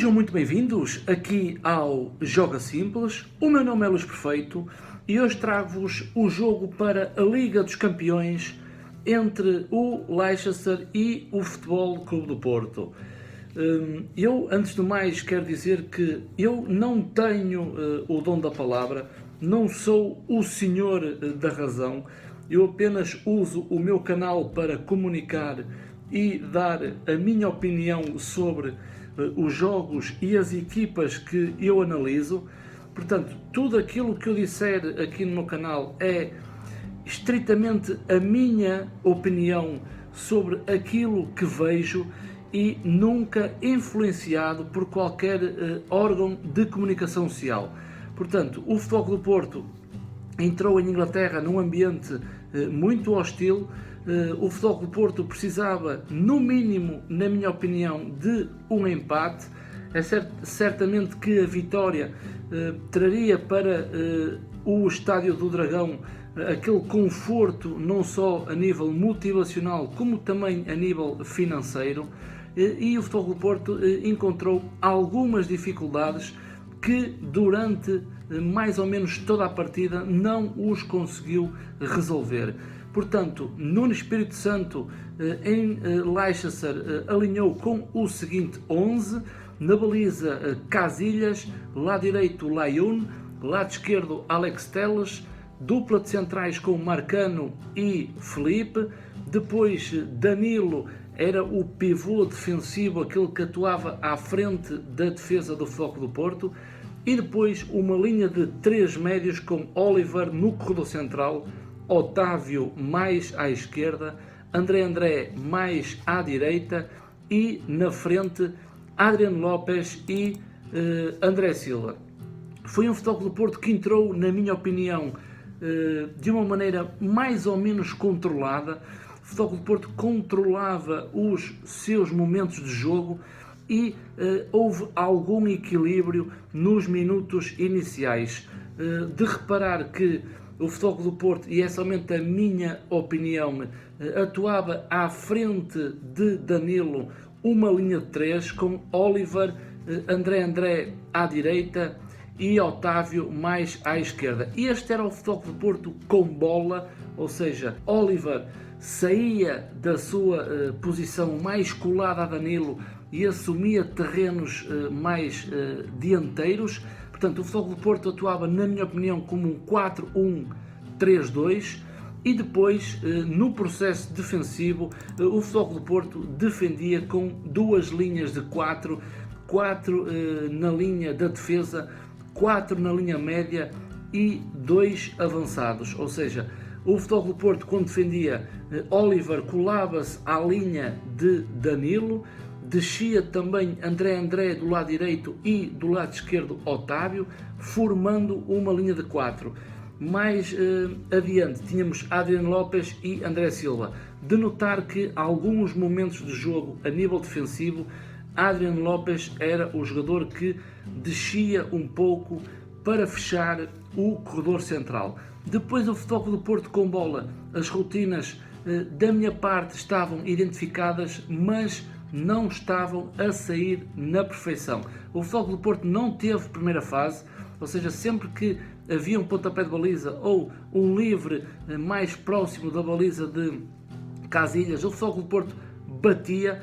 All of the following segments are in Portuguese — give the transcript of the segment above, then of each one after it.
Sejam muito bem-vindos aqui ao Joga Simples. O meu nome é Luís Perfeito e hoje trago-vos o jogo para a Liga dos Campeões entre o Leicester e o Futebol Clube do Porto. Eu, antes de mais, quero dizer que eu não tenho o dom da palavra, não sou o senhor da razão, eu apenas uso o meu canal para comunicar e dar a minha opinião sobre os jogos e as equipas que eu analiso. Portanto, tudo aquilo que eu disser aqui no meu canal é estritamente a minha opinião sobre aquilo que vejo e nunca influenciado por qualquer órgão de comunicação social. Portanto, o Futebol Clube do Porto entrou em Inglaterra num ambiente muito hostil. O Futebol Clube do Porto precisava, no mínimo, na minha opinião, de um empate. É certamente que a vitória traria para o Estádio do Dragão aquele conforto, não só a nível motivacional, como também a nível financeiro. E o Futebol Clube do Porto encontrou algumas dificuldades que durante mais ou menos toda a partida não os conseguiu resolver. Portanto, Nuno Espírito Santo em Leicester alinhou com o seguinte 11, na baliza Casillas, lado direito Layún, lado esquerdo Alex Telles, dupla de centrais com Marcano e Felipe, depois Danilo era o pivô defensivo, aquele que atuava à frente da defesa do Futebol Clube do Porto, e depois uma linha de 3 médios com Oliver no corredor central, Otávio mais à esquerda, André mais à direita e na frente Adriano Lopes e André Silva. Foi um Futebol Clube do Porto que entrou, na minha opinião, de uma maneira mais ou menos controlada. O Futebol Clube do Porto controlava os seus momentos de jogo e houve algum equilíbrio nos minutos iniciais. De reparar que o Futebol Clube do Porto, e é somente a minha opinião, atuava à frente de Danilo uma linha de 3 com Oliver, André à direita e Otávio mais à esquerda. Este era o Futebol Clube do Porto com bola, ou seja, Oliver saía da sua posição mais colada a Danilo e assumia terrenos mais dianteiros. Portanto, o Futebol Clube do Porto atuava, na minha opinião, como um 4-1-3-2 e depois, no processo defensivo, o Futebol Clube do Porto defendia com 2 linhas de 4 na linha da defesa, 4 na linha média e 2 avançados. Ou seja, o Futebol Clube do Porto, quando defendia, Oliver colava-se à linha de Danilo, descia também André do lado direito e do lado esquerdo Otávio, formando uma linha de 4. Mais adiante tínhamos Adriano Lopes e André Silva. De notar que alguns momentos de jogo a nível defensivo, Adriano Lopes era o jogador que descia um pouco para fechar o corredor central. Depois o Futebol Clube do Porto com bola, as rotinas da minha parte estavam identificadas, mas não estavam a sair na perfeição. O Futebol Clube do Porto não teve primeira fase, ou seja, sempre que havia um pontapé de baliza ou um livre mais próximo da baliza de Casillas, o Futebol Clube do Porto batia,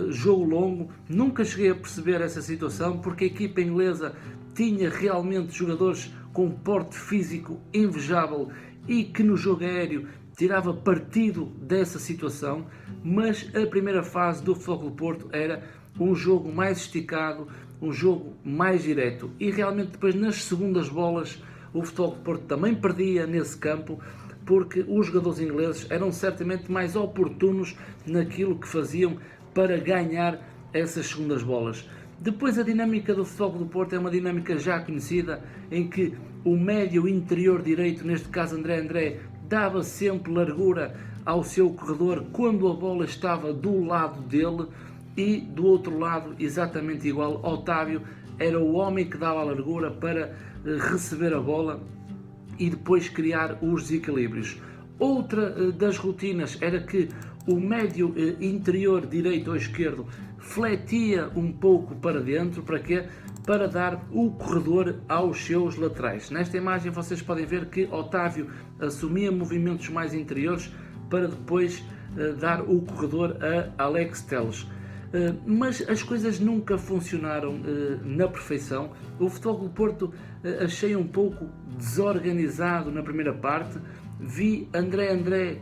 jogo longo. Nunca cheguei a perceber essa situação, porque a equipa inglesa tinha realmente jogadores com porte físico invejável e que no jogo aéreo tirava partido dessa situação, mas a primeira fase do Futebol Clube do Porto era um jogo mais esticado, um jogo mais direto, e realmente depois nas segundas bolas o Futebol Clube do Porto também perdia nesse campo, porque os jogadores ingleses eram certamente mais oportunos naquilo que faziam para ganhar essas segundas bolas. Depois a dinâmica do Futebol Clube do Porto é uma dinâmica já conhecida, em que o médio interior direito, neste caso André, dava sempre largura ao seu corredor quando a bola estava do lado dele, e do outro lado, exatamente igual, Otávio era o homem que dava a largura para receber a bola e depois criar os desequilíbrios. Outra das rotinas era que o médio interior direito ou esquerdo fletia um pouco para dentro, para quê? Para dar o corredor aos seus laterais. Nesta imagem vocês podem ver que Otávio assumia movimentos mais interiores para depois dar o corredor a Alex Telles. Mas as coisas nunca funcionaram na perfeição. O Futebol do Porto achei um pouco desorganizado na primeira parte. Vi André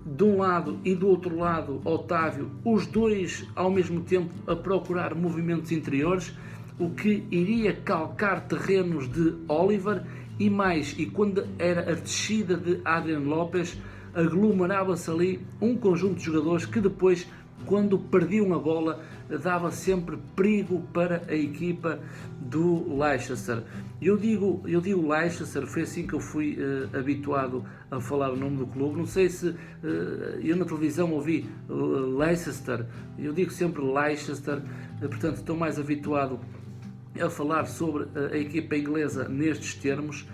de um lado e do outro lado Otávio, os dois ao mesmo tempo a procurar movimentos interiores, o que iria calcar terrenos de Oliver e quando era a descida de Adrian Lopes, aglomerava-se ali um conjunto de jogadores que depois, quando perdiam a bola, dava sempre perigo para a equipa do Leicester. Eu digo Leicester, foi assim que eu fui habituado a falar o nome do clube. Não sei se eu na televisão ouvi Leicester, eu digo sempre Leicester, portanto estou mais habituado a falar sobre a equipa inglesa nestes termos,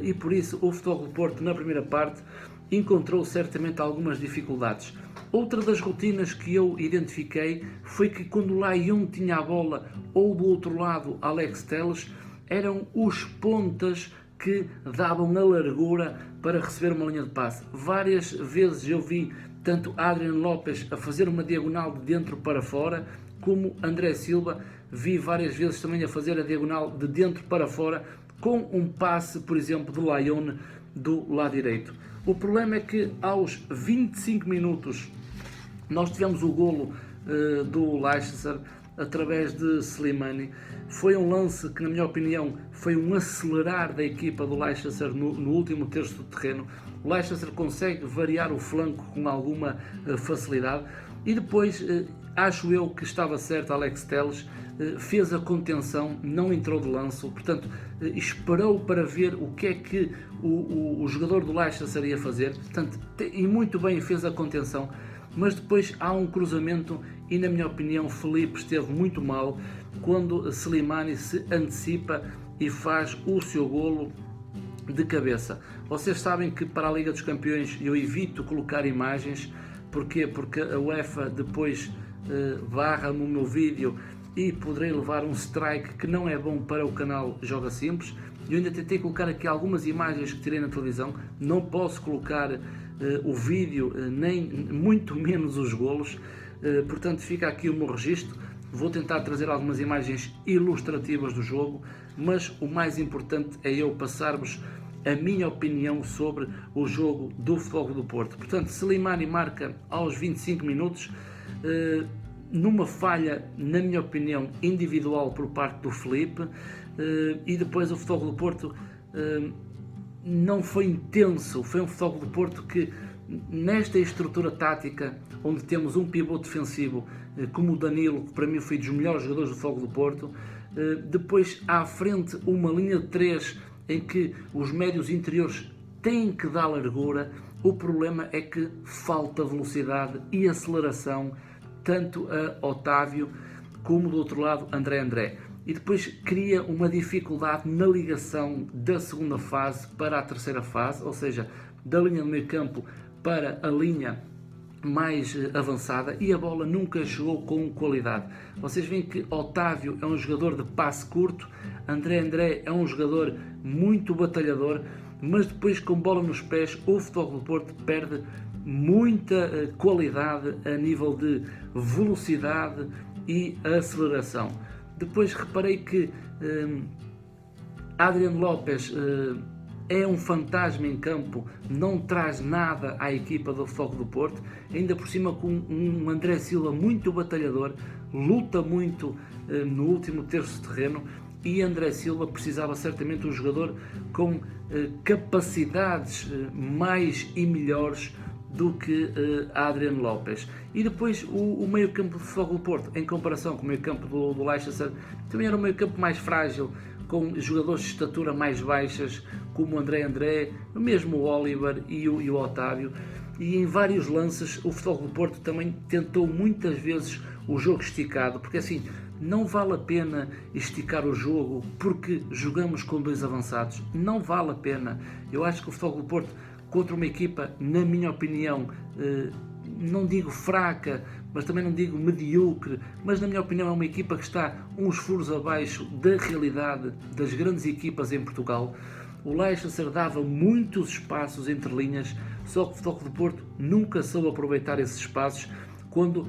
e por isso o Futebol do Porto na primeira parte encontrou certamente algumas dificuldades. Outra das rotinas que eu identifiquei foi que quando o Lyon tinha a bola ou do outro lado Alex Telles, eram os pontas que davam a largura para receber uma linha de passe. Várias vezes eu vi tanto Adrian Lopes a fazer uma diagonal de dentro para fora, como André Silva vi várias vezes também a fazer a diagonal de dentro para fora, com um passe, por exemplo, do Lyon do lado direito. O problema é que aos 25 minutos nós tivemos o golo do Leicester através de Slimani. Foi um lance que, na minha opinião, foi um acelerar da equipa do Leicester no último terço do terreno. O Leicester consegue variar o flanco com alguma facilidade e depois, acho eu que estava certo, Alex Telles fez a contenção, não entrou de lanço, portanto esperou para ver o que é que o jogador do Leicester ia fazer, portanto, e muito bem fez a contenção, mas depois há um cruzamento e, na minha opinião, Felipe esteve muito mal quando Slimani se antecipa e faz o seu golo de cabeça. Vocês sabem que para a Liga dos Campeões eu evito colocar imagens. Porquê? Porque a UEFA depois barra-me o meu vídeo e poderei levar um strike que não é bom para o canal Joga Simples. Eu ainda tentei colocar aqui algumas imagens que tirei na televisão, não posso colocar o vídeo, nem muito menos os golos, portanto fica aqui o meu registro. Vou tentar trazer algumas imagens ilustrativas do jogo, mas o mais importante é eu passar-vos a minha opinião sobre o jogo do Futebol do Porto. Portanto, Slimani marca aos 25 minutos, numa falha, na minha opinião, individual por parte do Felipe, e depois o Futebol do Porto não foi intenso, foi um Futebol do Porto que, nesta estrutura tática, onde temos um pivô defensivo como o Danilo, que para mim foi dos melhores jogadores do Futebol do Porto, depois à frente uma linha de 3 em que os médios interiores têm que dar largura. O problema é que falta velocidade e aceleração, tanto a Otávio como do outro lado André. E depois cria uma dificuldade na ligação da segunda fase para a terceira fase, ou seja, da linha do meio campo para a linha mais avançada, e a bola nunca chegou com qualidade. Vocês veem que Otávio é um jogador de passe curto, André é um jogador muito batalhador, mas depois com bola nos pés o Futebol do Porto perde muita qualidade a nível de velocidade e aceleração. Depois reparei que Adrian Lopes é um fantasma em campo, não traz nada à equipa do Futebol do Porto, ainda por cima com um André Silva muito batalhador, luta muito no último terço de terreno, e André Silva precisava certamente de um jogador com capacidades mais e melhores do que Adrian Lopes. E depois o meio campo do Futebol do Porto, em comparação com o meio campo do Leicester, também era um meio campo mais frágil, com jogadores de estatura mais baixas, como o André, mesmo o Oliver e o Otávio, e em vários lances o Futebol do Porto também tentou muitas vezes o jogo esticado, porque assim, não vale a pena esticar o jogo porque jogamos com dois avançados, não vale a pena. Eu acho que o Futebol do Porto, contra uma equipa, na minha opinião, não digo fraca, mas também não digo medíocre, mas na minha opinião é uma equipa que está uns furos abaixo da realidade das grandes equipas em Portugal. O Leicester dava muitos espaços entre linhas, só que o Futebol Clube do Porto nunca soube aproveitar esses espaços quando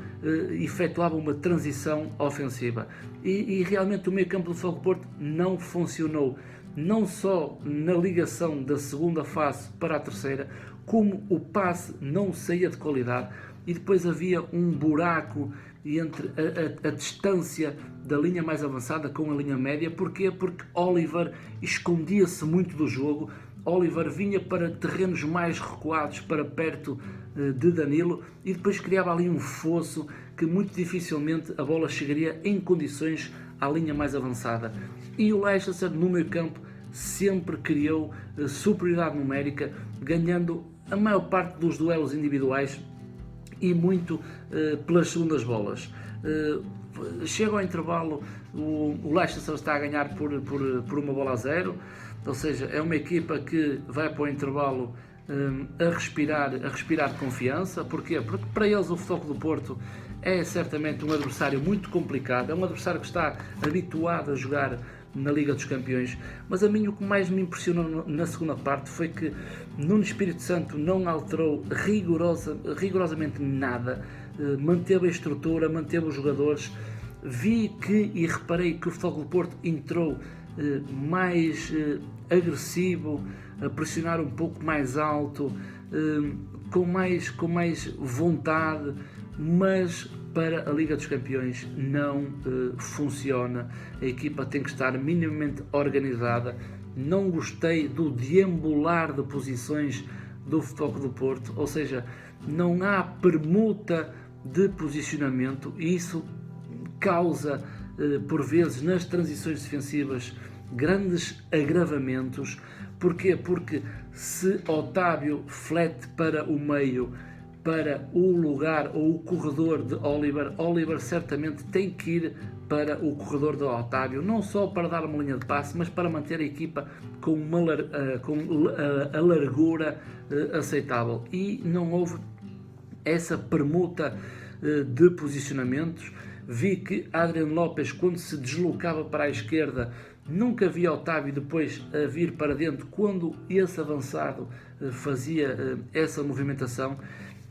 efetuava uma transição ofensiva. E realmente o meio-campo do Futebol Clube do Porto não funcionou, não só na ligação da segunda fase para a terceira, como o passe não saía de qualidade e depois havia um buraco entre a distância da linha mais avançada com a linha média. Porquê? Porque Oliver escondia-se muito do jogo, Oliver vinha para terrenos mais recuados, para perto de Danilo, e depois criava ali um fosso que muito dificilmente a bola chegaria em condições à linha mais avançada. E o Leicester no meio campo sempre criou superioridade numérica, ganhando a maior parte dos duelos individuais e muito pelas segundas bolas. Chega ao intervalo, o Leicester está a ganhar por uma bola a zero, ou seja, é uma equipa que vai para o intervalo a respirar confiança. Porquê? Porque para eles o Futebol Clube do Porto é certamente um adversário muito complicado, é um adversário que está habituado a jogar na Liga dos Campeões, mas a mim o que mais me impressionou na segunda parte foi que Nuno Espírito Santo não alterou rigorosamente nada, manteve a estrutura, manteve os jogadores. Vi que e reparei que o Futebol Clube do Porto entrou mais agressivo, a pressionar um pouco mais alto, com mais vontade, mas para a Liga dos Campeões não funciona. A equipa tem que estar minimamente organizada. Não gostei do deambular de posições do Futebol Clube do Porto, ou seja, não há permuta de posicionamento e isso causa por vezes nas transições defensivas grandes agravamentos. Porquê? Porque se Otávio flete para o meio, para o lugar ou o corredor de Oliver certamente tem que ir para o corredor de Otávio, não só para dar uma linha de passe, mas para manter a equipa com a largura aceitável. E não houve essa permuta de posicionamentos. Vi que Adrian Lopes, quando se deslocava para a esquerda, nunca via Otávio depois a vir para dentro quando esse avançado fazia essa movimentação,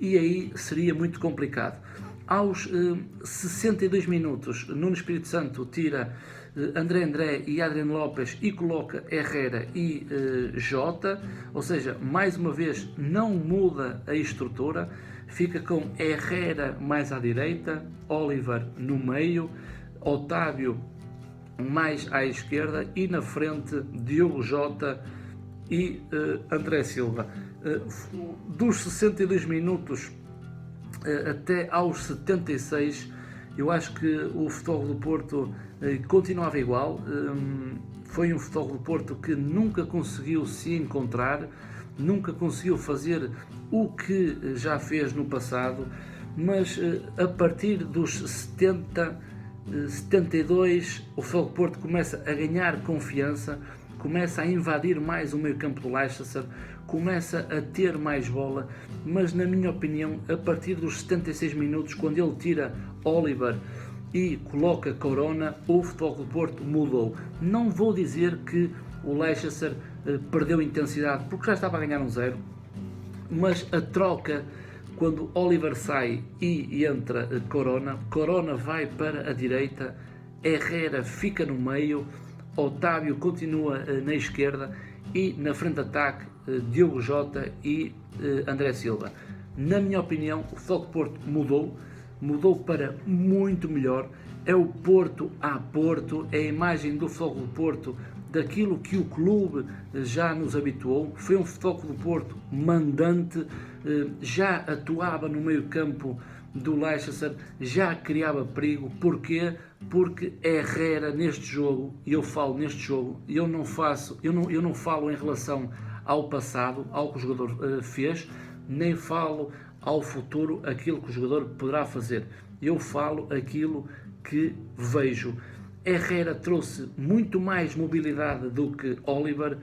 e aí seria muito complicado. Aos 62 minutos, Nuno Espírito Santo tira André e Adrian Lopes e coloca Herrera e Jota, ou seja, mais uma vez não muda a estrutura, fica com Herrera mais à direita, Oliver no meio, Otávio mais à esquerda e na frente Diogo Jota e André Silva. Dos 62 minutos até aos 76, eu acho que o Futebol do Porto continuava igual. Foi um Futebol do Porto que nunca conseguiu se encontrar, nunca conseguiu fazer o que já fez no passado, mas a partir dos 72, o Futebol do Porto começa a ganhar confiança, começa a invadir mais o meio campo do Leicester, começa a ter mais bola, mas na minha opinião, a partir dos 76 minutos, quando ele tira Oliver e coloca Corona, o Futebol do Porto mudou. Não vou dizer que o Leicester perdeu intensidade, porque já estava a ganhar 1-0, mas a troca, quando Oliver sai e entra Corona vai para a direita, Herrera fica no meio, Otávio continua na esquerda e na frente de ataque Diogo Jota e André Silva. Na minha opinião, o Futebol do Porto mudou para muito melhor. É o Porto a Porto, é a imagem do Futebol do Porto daquilo que o clube já nos habituou. Foi um Futebol do Porto mandante, já atuava no meio campo do Leicester, já criava perigo. Porquê? Porque Herrera neste jogo, e eu falo neste jogo, eu não falo em relação ao passado, ao que o jogador fez, nem falo ao futuro, aquilo que o jogador poderá fazer. Eu falo aquilo que vejo. Herrera trouxe muito mais mobilidade do que Oliver,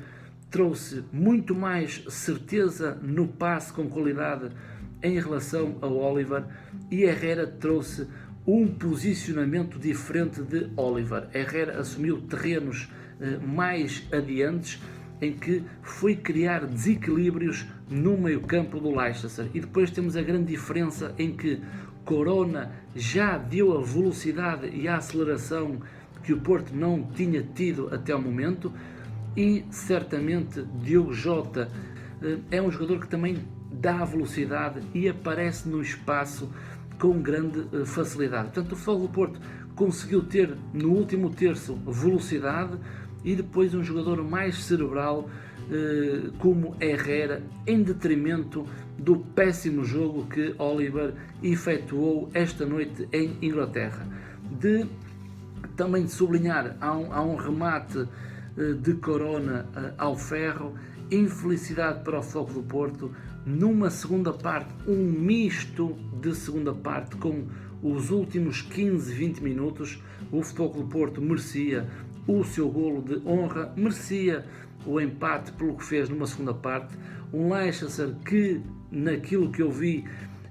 trouxe muito mais certeza no passe com qualidade em relação a Oliver e Herrera trouxe um posicionamento diferente de Oliver. Herrera assumiu terrenos mais adiantes, em que foi criar desequilíbrios no meio-campo do Leicester. E depois temos a grande diferença em que Corona já deu a velocidade e a aceleração que o Porto não tinha tido até o momento, e certamente Diogo Jota é um jogador que também dá velocidade e aparece no espaço com grande facilidade. Portanto, o Futebol do Porto conseguiu ter no último terço velocidade e depois um jogador mais cerebral como Herrera, em detrimento do péssimo jogo que Oliver efetuou esta noite em Inglaterra. Também de sublinhar, há um remate de Corona ao ferro, infelicidade para o Futebol do Porto, numa segunda parte, um misto de segunda parte com os últimos 15, 20 minutos. O Futebol do Porto merecia o seu golo de honra, merecia o empate pelo que fez numa segunda parte. Um Leicester que, naquilo que eu vi,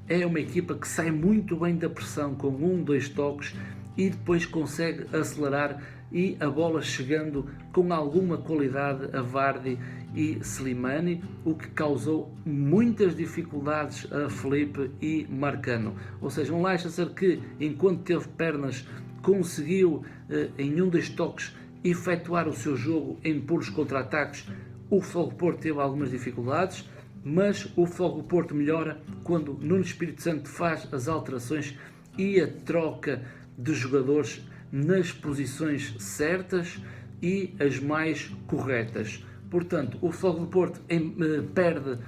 é uma equipa que sai muito bem da pressão com 1-2 toques e depois consegue acelerar, e a bola chegando com alguma qualidade a Vardy e Slimani, o que causou muitas dificuldades a Felipe e Marcano. Ou seja, um Leicester que, enquanto teve pernas, conseguiu em 1-2 toques efetuar o seu jogo em puros contra-ataques. O Futebol do Porto teve algumas dificuldades, mas o Futebol do Porto melhora quando Nuno Espírito Santo faz as alterações e a troca de jogadores nas posições certas e as mais corretas. Portanto, o Futebol do Porto perde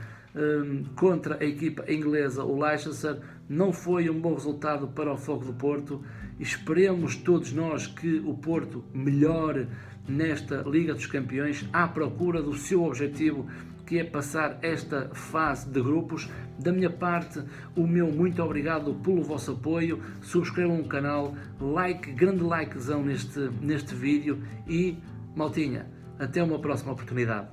contra a equipa inglesa, o Leicester. Não foi um bom resultado para o Futebol do Porto. Esperemos todos nós que o Porto melhore nesta Liga dos Campeões à procura do seu objetivo, que é passar esta fase de grupos. Da minha parte, o meu muito obrigado pelo vosso apoio. Subscrevam o canal, grande likezão neste vídeo e, maltinha, até uma próxima oportunidade.